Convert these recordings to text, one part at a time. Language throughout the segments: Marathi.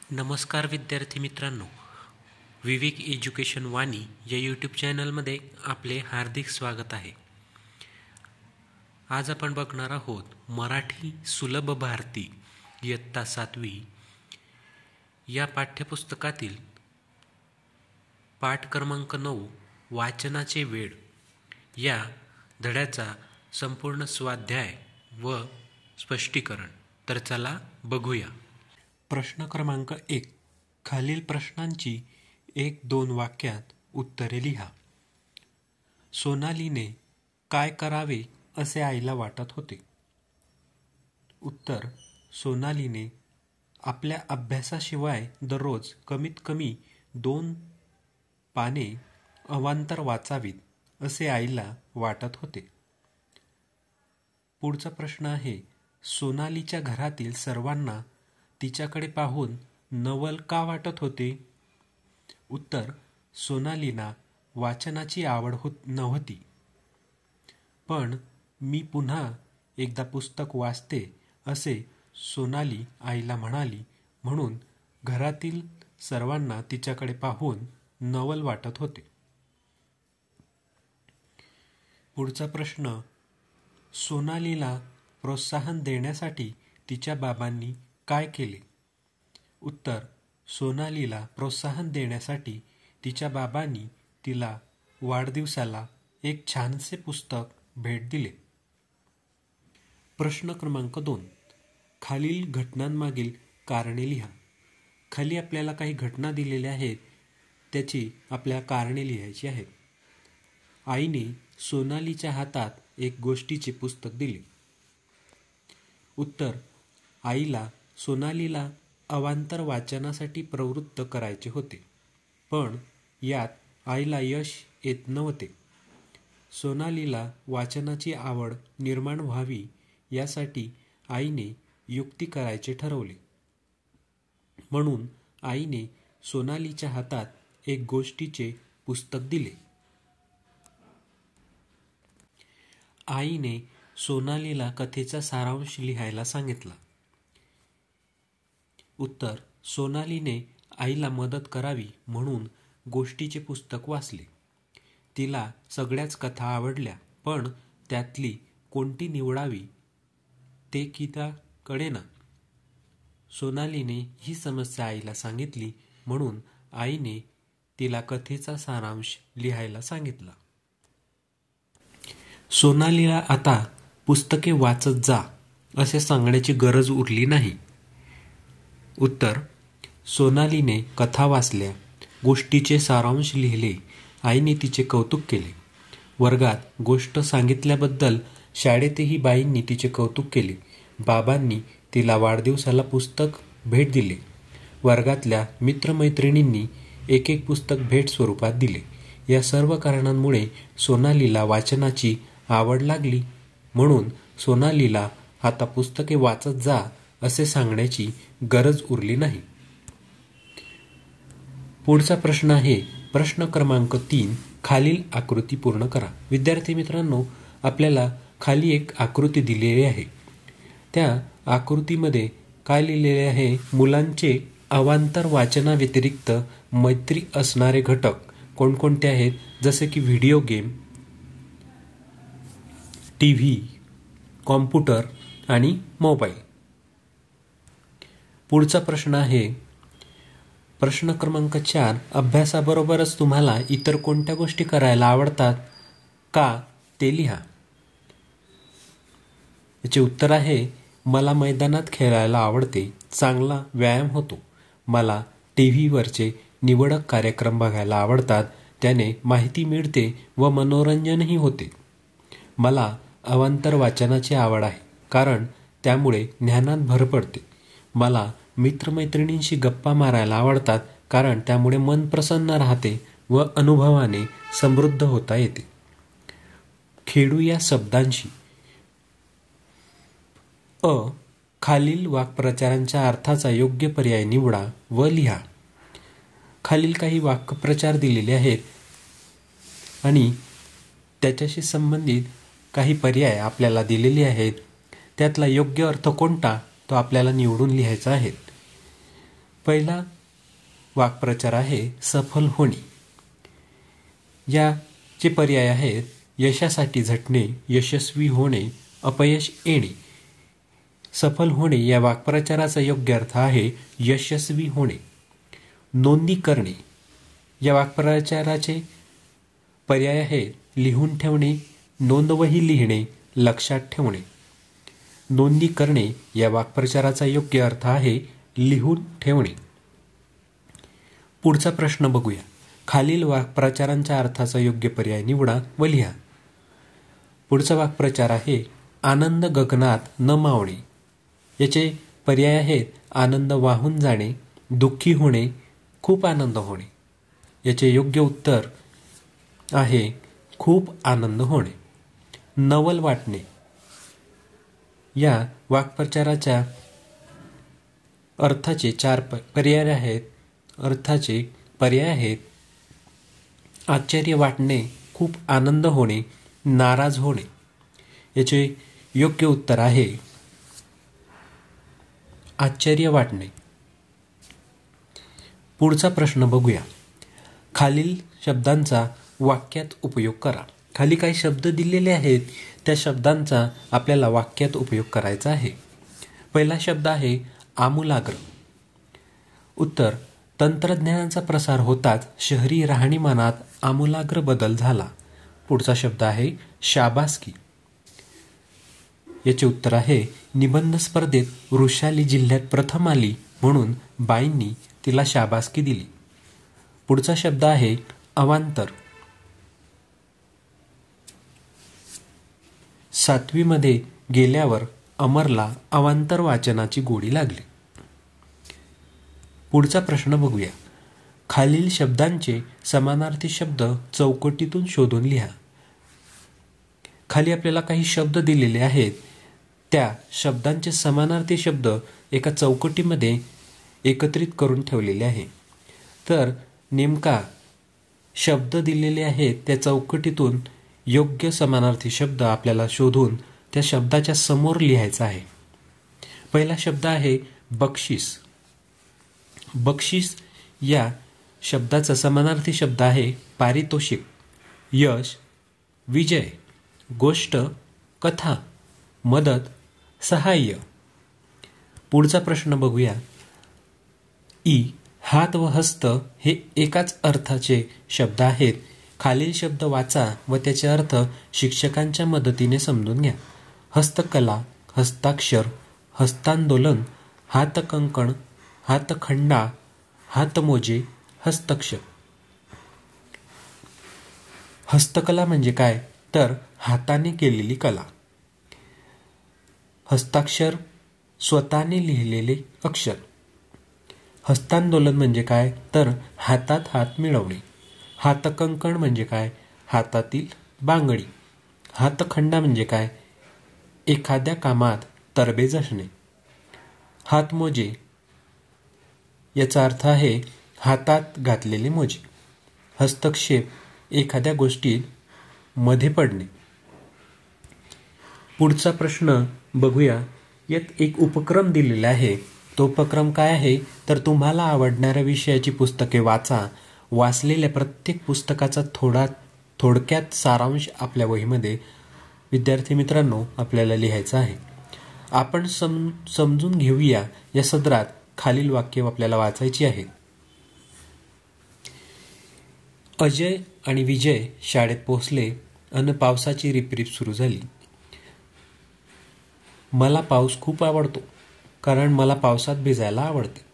नमस्कार विद्यार्थी मित्रांनो, विवेक एज्युकेशन वाणी या यूट्यूब चॅनलमध्ये आपले हार्दिक स्वागत आहे. आज आपण बघणार आहोत मराठी सुलभ भारती इयत्ता 7वी या पाठ्यपुस्तकातील पाठ क्रमांक 9 वाचनाचे वेळ या धड्याचा संपूर्ण स्वाध्याय व स्पष्टीकरण. तर चला बघूया. प्रश्न क्रमांक 1. खालील प्रश्नांची 1-2 वाक्यात उत्तरे लिहा. सोनालीने काय करावे असे आईला वाटत होते? उत्तर: सोनालीने आपल्या अभ्यासाशिवाय दररोज कमीत कमी 2 पाने अवांतर वाचावीत असे आईला वाटत होते. पुढचा प्रश्न आहे, सोनालीच्या घरातील सर्वांना तिच्याकडे पाहून नवल का वाटत होते? उत्तर: सोनालीला वाचनाची आवड नव्हती. पण मी पुन्हा एकदा पुस्तक वाचते असे सोनाली आईला म्हणाली, म्हणून घरातील सर्वांना तिच्याकडे पाहून नवल वाटत होते. पुढचा प्रश्न, सोनालीला प्रोत्साहन देण्यासाठी तिच्या बाबांनी काय केले? उत्तर: सोनालीला प्रोत्साहन देण्यासाठी तिच्या बाबांनी तिला वाढदिवसाला एक छानसे पुस्तक भेट दिले. प्रश्न क्रमांक 2. खालील घटनांमागील कारणे लिहा. खाली आपल्याला काही घटना दिलेल्या आहेत, त्याची आपल्याला कारणे लिहायची आहेत. आईने सोनालीच्या हातात एक गोष्टीचे पुस्तक दिले. उत्तर: आईला सोनालीला अवांतर वाचनासाठी प्रवृत्त करायचे होते, पण यात आईला यश येत नव्हते. सोनालीला वाचनाची आवड निर्माण व्हावी यासाठी आईने युक्ती करायचे ठरवले. म्हणून आईने सोनालीच्या हातात एक गोष्टीचे पुस्तक दिले. आईने सोनालीला कथेचा सारांश लिहायला सांगितला. उत्तर: सोनालीने आईला मदत करावी म्हणून गोष्टीचे पुस्तक वाचले. तिला सगळ्याच कथा आवडल्या, पण त्यातली कोणती निवडावी ते तिला कळेना. सोनालीने ही समस्या आईला सांगितली, म्हणून आईने तिला कथेचा सारांश लिहायला सांगितला. सोनालीला आता पुस्तके वाचत जा असे सांगण्याची गरज उरली नाही. उत्तर: सोनालीने कथा वाचल्या, गोष्टीचे सारांश लिहिले, आईने तिचे कौतुक केले. वर्गात गोष्ट सांगितल्याबद्दल शाळेतही बाईंनी तिचे कौतुक केले. बाबांनी तिला वाढदिवसाला पुस्तक भेट दिले. वर्गातल्या मित्रमैत्रिणींनी एक पुस्तक भेट स्वरूपात दिले. या सर्व कारणांमुळे सोनालीला वाचनाची आवड लागली. म्हणून सोनालीला आता पुस्तके वाचत जा असे सांगण्याची गरज उरली नाही. पुढचा प्रश्न आहे प्रश्न क्रमांक 3. खालील आकृती पूर्ण करा. विद्यार्थी मित्रांनो, आपल्याला खाली एक आकृती दिलेली आहे. त्या आकृतीमध्ये काय लिहिलेले आहे? मुलांचे अवांतर वाचनाव्यतिरिक्त मैत्री असणारे घटक कोणकोणते आहेत? जसे की व्हिडिओ गेम, टीव्ही, कॉम्प्युटर आणि मोबाईल. पुढचा प्रश्न आहे प्रश्न क्रमांक 4. अभ्यासाबरोबरच तुम्हाला इतर कोणत्या गोष्टी करायला आवडतात का ते लिहा. याचे उत्तर आहे, मला मैदानात खेळायला आवडते, चांगला व्यायाम होतो. मला टीव्हीवरचे निवडक कार्यक्रम बघायला आवडतात, त्याने माहिती मिळते व मनोरंजनही होते. मला अवांतर वाचनाची आवड आहे, कारण त्यामुळे ज्ञानात भर पडते. मला मित्रमैत्रिणींशी गप्पा मारायला आवडतात, कारण त्यामुळे मन प्रसन्न राहते व अनुभवाने समृद्ध होता येते. खेळूया शब्दांशी. अ. खालील वाक्प्रचारांच्या अर्थाचा योग्य पर्याय निवडा व लिहा. खालील काही वाक्प्रचार दिलेले आहेत आणि त्याच्याशी संबंधित काही पर्याय आपल्याला दिलेले आहेत. त्यातला योग्य अर्थ कोणता तो आपल्याला निवडून लिहायचा आहे. पहिला वाक्प्रचार आहे सफल होणे. याचे पर्याय आहेत यशासाठी झटणे, यशस्वी होणे, अपयश येणे. सफल होणे या वाक्प्रचाराचा योग्य अर्थ आहे यशस्वी होणे. नोंदी करणे या वाक्प्रचाराचे पर्याय आहेत लिहून ठेवणे, नोंदवही लिहिणे, लक्षात ठेवणे. नोंदी करणे या वाक्प्रचाराचा योग्य अर्थ आहे लिहून ठेवणे. पुढचा प्रश्न बघूया. खालील वाक्प्रचारांच्या अर्थाचा योग्य पर्याय निवडा व लिहा. पुढचा वाक्प्रचार आहे आनंद गगनात न मावणे. याचे पर्याय आहेत आनंद वाहून जाणे, दुःखी होणे, खूप आनंद होणे. याचे योग्य उत्तर आहे खूप आनंद होणे. नवल वाटणे या वाक्प्रचाराच्या अर्थाचे पर्याय आहेत आश्चर्य वाटणे, खूप आनंद होणे, नाराज होणे. याचे योग्य उत्तर आहे आश्चर्य वाटणे. पुढचा प्रश्न बघूया. खालील शब्दांचा वाक्यात उपयोग करा. खाली काही शब्द दिलेले आहेत, त्या शब्दांचा आपल्याला वाक्यात उपयोग करायचा आहे. पहिला शब्द आहे आमूलाग्र. उत्तर तंत्रज्ञानाचा प्रसार होताच शहरी राहणीमानात आमूलाग्र बदल झाला. पुढचा शब्द आहे शाबासकी. याचे उत्तर आहे निबंध स्पर्धेत वृषाली जिल्ह्यात प्रथम आली म्हणून बाईंनी तिला शाबासकी दिली. पुढचा शब्द आहे अवांतर. 7वी मध्ये गेल्यावर अमरला अवांतर वाचनाची गोडी लागली. पुढचा प्रश्न बघूया. खालील शब्दांचे समानार्थी शब्द चौकटीतून शोधून लिहा. खाली आपल्याला काही शब्द दिलेले आहेत, त्या शब्दांचे समानार्थी शब्द एका चौकटीमध्ये एकत्रित करून ठेवलेले आहे. तर नेमका शब्द दिलेले आहेत, त्या चौकटीतून योग्य समानार्थी शब्द आपल्याला शोधून त्या शब्दाच्या समोर लिहायचा आहे. पहिला शब्द आहे बक्षीस. बक्षीस या शब्दाचा समानार्थी शब्द आहे पारितोषिक, यश, विजय, गोष्ट, कथा, मदत, सहाय्य. पुढचा प्रश्न बघूया. हात व हस्त हे एकाच अर्थाचे शब्द आहेत. खालील शब्द वाचा व त्याचे अर्थ शिक्षकांच्या मदतीने समजून घ्या. हस्तकला, हस्ताक्षर, हस्तांदोलन, हातकंकण, हातखंडा, हातमोजे, हस्तक्षर. हस्तकला म्हणजे काय तर हाताने केलेली कला. हस्ताक्षर स्वतःने लिहिलेले अक्षर. हस्तांदोलन म्हणजे काय तर हातात हात मिळवणे. हातकंकण म्हणजे काय हातातील बांगडी. हातखंडा म्हणजे काय एखाद्या कामात तरबेज असणे. हातमोजे याचा अर्थ आहे हातात घातलेले मोजे. हस्तक्षेप एखाद्या गोष्टीत मध्ये पडणे. पुढचा प्रश्न बघूया. यात एक उपक्रम दिलेला आहे. तो उपक्रम काय आहे तर तुम्हाला आवडणाऱ्या विषयाची पुस्तके वाचा. वाचलेल्या प्रत्येक पुस्तकाचा थोडक्यात सारांश आपल्या वहीमध्ये विद्यार्थी मित्रांनो आपल्याला लिहायचा आहे. आपण समजून घेऊया या सदरात खालील वाक्य आपल्याला वाचायची आहेत. अजय आणि विजय शाळेत पोहोचले आणि पावसाची रिपरिप सुरू झाली. मला पाऊस खूप आवडतो कारण मला पावसात भिजायला आवडते.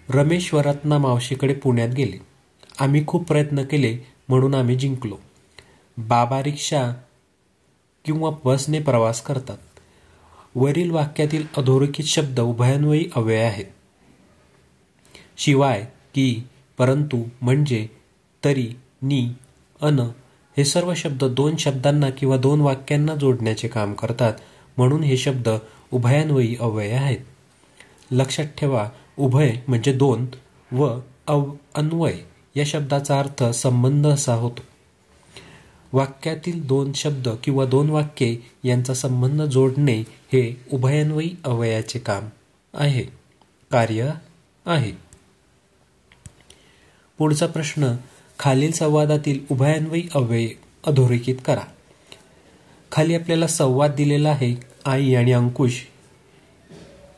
रमेश व रत्ना मावशीकडे पुण्यात गेले. आम्ही खूप प्रयत्न केले म्हणून आम्ही जिंकलो. बाबा रिक्षा किंवा बसने प्रवास करतात. वरील वाक्यातील अधोरेखित शब्द उभयान्वयी अव्यय आहेत. शिवाय, की, परंतु, म्हणजे, तरी, नि, अन हे सर्व शब्द दोन शब्दांना किंवा दोन वाक्यांना जोडण्याचे काम करतात. म्हणून हे शब्द उभयान्वयी अव्यय आहेत. लक्षात ठेवा, उभय म्हणजे दोन व अन्वय या शब्दाचा अर्थ संबंध असा होतो. वाक्यातील दोन शब्द किंवा दोन वाक्ये यांचा संबंध जोडणे हे उभयान्वयी अव्ययाचे काम आहे. कार्य आहे. पुढचा प्रश्न, खालील संवादातील उभयान्वयी अव्यय अधोरेखित करा. खाली आपल्याला संवाद दिलेला आहे आई आणि अंकुश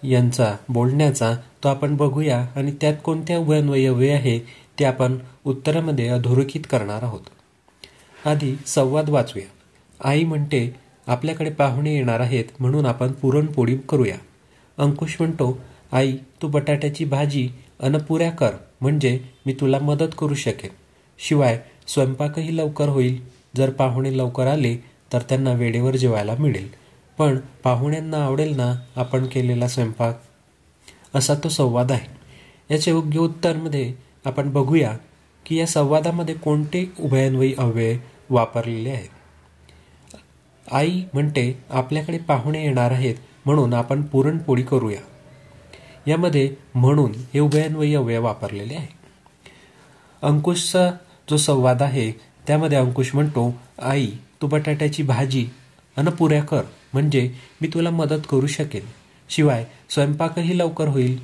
यांचा बोलण्याचा, तो आपण बघूया आणि त्यात कोणत्या उभयान्वयी अव्यय आहे ते आपण उत्तरामध्ये अधोरेखित करणार आहोत. आधी संवाद वाचूया. आई म्हणते, आपल्याकडे पाहुणे येणार आहेत म्हणून आपण पुरणपोळी करूया. अंकुश म्हणतो, आई तू बटाट्याची भाजी अन पुऱ्या कर म्हणजे मी तुला मदत करू शकेन. शिवाय स्वयंपाकही लवकर होईल. जर पाहुणे लवकर आले तर त्यांना वेळेवर जेवायला मिळेल. पण पाहुण्यांना आवडेल ना आपण केलेला स्वयंपाक? असा तो संवाद आहे. याचे योग्य उत्तरमध्ये आपण बघूया की या संवादामध्ये कोणते उभयान्वयी अव्यय वापरलेले आहेत. आई म्हणते, आपल्याकडे पाहुणे येणार आहेत म्हणून आपण पुरणपोळी करूया. यामध्ये म्हणून हे उभयान्वयी अव्यय वापरलेले आहे. अंकुशचा जो संवाद आहे त्यामध्ये अंकुश म्हणतो, आई तू बटाट्याची भाजी अन पुऱ्या कर म्हणजे मी तुला मदत करू शकेन. शिवाय स्वयंपाकही लवकर होईल.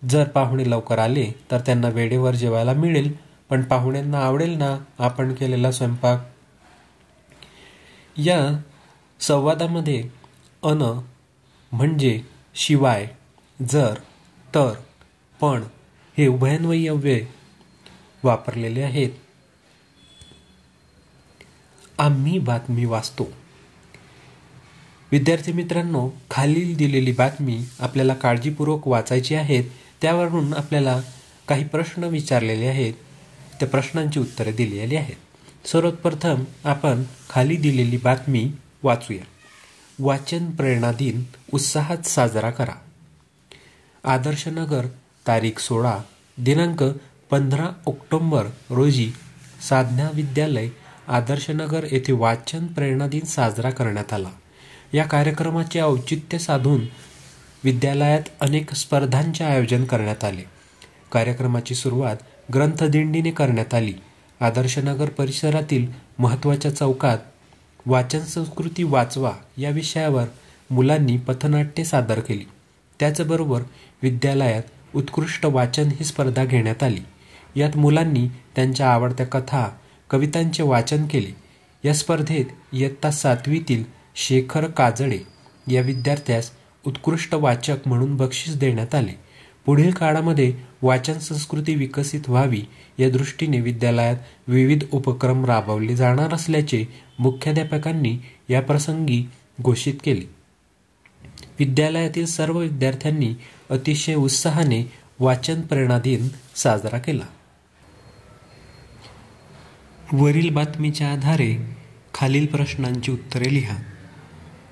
जर पाहुणे लवकर आले तर त्यांना वेळेवर जेवायला मिळेल. पण पाहुण्यांना आवडेल ना आपण केलेला स्वयंपाक? या संवादामध्ये अन म्हणजे, शिवाय, जर, तर, पण हे उभयान्वयी अव्यय वापरलेले आहेत. आम्ही बातमी वाचतो. विद्यार्थी मित्रांनो, खालील दिलेली बातमी आपल्याला काळजीपूर्वक वाचायची आहेत. त्यावरून आपल्याला काही प्रश्न विचारलेले आहेत. त्या प्रश्नांची उत्तरे दिलेली आहेत. सर्वप्रथम आपण खाली दिलेली बातमी वाचूया. वाचन प्रेरणा दिन उत्साहात साजरा करा. आदर्शनगर, तारीख 16, दिनांक 15 ऑक्टोबर रोजी साधना विद्यालय आदर्शनगर येथे वाचन प्रेरणा दिन साजरा करण्यात आला. या कार्यक्रमाचे औचित्य साधून विद्यालयात अनेक स्पर्धांचे आयोजन करण्यात आले. कार्यक्रमाची सुरुवात ग्रंथदिंडीने करण्यात आली. आदर्शनगर परिसरातील महत्त्वाच्या चौकात वाचन संस्कृती वाचवा या विषयावर मुलांनी पथनाट्ये सादर केली. त्याचबरोबर विद्यालयात उत्कृष्ट वाचन ही स्पर्धा घेण्यात आली. यात मुलांनी त्यांच्या आवडत्या कथा, कवितांचे वाचन केले. या स्पर्धेत इयत्ता 7वीतील शेखर काजळे या विद्यार्थ्यास उत्कृष्ट वाचक म्हणून बक्षीस देण्यात आले. पुढील काळामध्ये वाचन संस्कृती विकसित व्हावी या दृष्टीने विद्यालयात विविध उपक्रम राबवले जाणार असल्याचे मुख्याध्यापकांनी या प्रसंगी घोषित केले. विद्यालयातील सर्व विद्यार्थ्यांनी अतिशय उत्साहाने वाचन प्रेरणा दिन साजरा केला. वरील बातमीच्या आधारे खालील प्रश्नांची उत्तरे लिहा.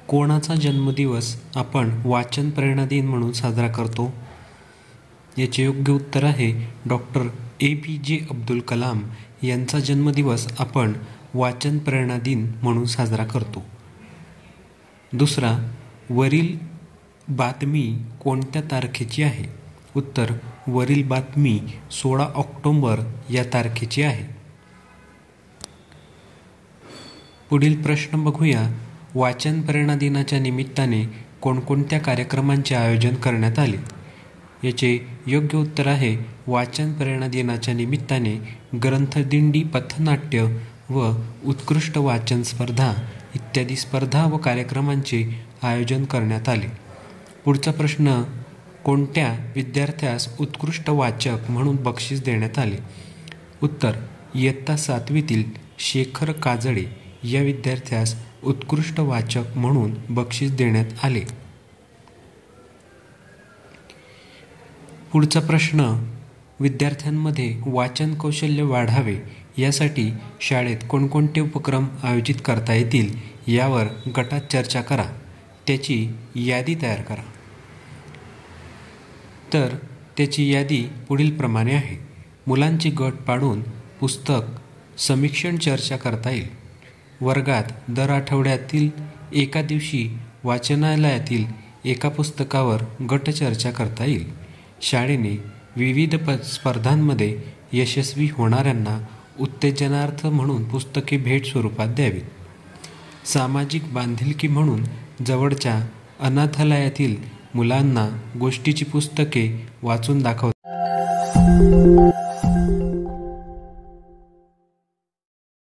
कोणाचा जन्मदिवस आपण वाचन प्रेरणा दिन म्हणून साजरा करतो? याचे योग्य उत्तर आहे डॉक्टर APJ अब्दुल कलाम यांचा जन्मदिवस आपण वाचन प्रेरणा दिन म्हणून साजरा करतो. दुसरा, वरील बातमी कोणत्या तारखेची आहे? उत्तर, वरील बातमी 16 ऑक्टोबर या तारखेची आहे. पुढील प्रश्न बघूया. वाचन प्रेरणा दिनाच्या निमित्ताने कोणकोणत्या कार्यक्रमांचे आयोजन करण्यात आले? याचे योग्य उत्तर आहे वाचन प्रेरणा दिनाच्या निमित्ताने ग्रंथदिंडी, पथनाट्य व उत्कृष्ट वाचन स्पर्धा इत्यादी स्पर्धा व कार्यक्रमांचे आयोजन करण्यात आले. पुढचा प्रश्न, कोणत्या विद्यार्थ्यास उत्कृष्ट वाचक म्हणून बक्षीस देण्यात आले? उत्तर, इयत्ता 7वीतील शेखर काजळे या विद्यार्थ्यास उत्कृष्ट वाचक म्हणून बक्षीस देण्यात आले. पुढचा प्रश्न, विद्यार्थ्यांमध्ये वाचन कौशल्य वाढावे यासाठी शाळेत कोणकोणते उपक्रम आयोजित करता येतील यावर गटात चर्चा करा. त्याची यादी तयार करा. तर त्याची यादी पुढील प्रमाणे आहे. मुलांचे गट पाडून पुस्तक समीक्षण चर्चा करता येईल. वर्गात दर आठवड्यातील एका दिवशी वाचनालयातील एका पुस्तकावर गट चर्चा करता येईल. शाळेने विविध स्पर्धांमध्ये यशस्वी होणाऱ्यांना उत्तेजनार्थ म्हणून पुस्तके भेट स्वरूपात द्यावीत. सामाजिक बांधिलकी म्हणून जवळच्या अनाथालयातील मुलांना गोष्टीची पुस्तके वाचून दाखवतात. धन्यवाद.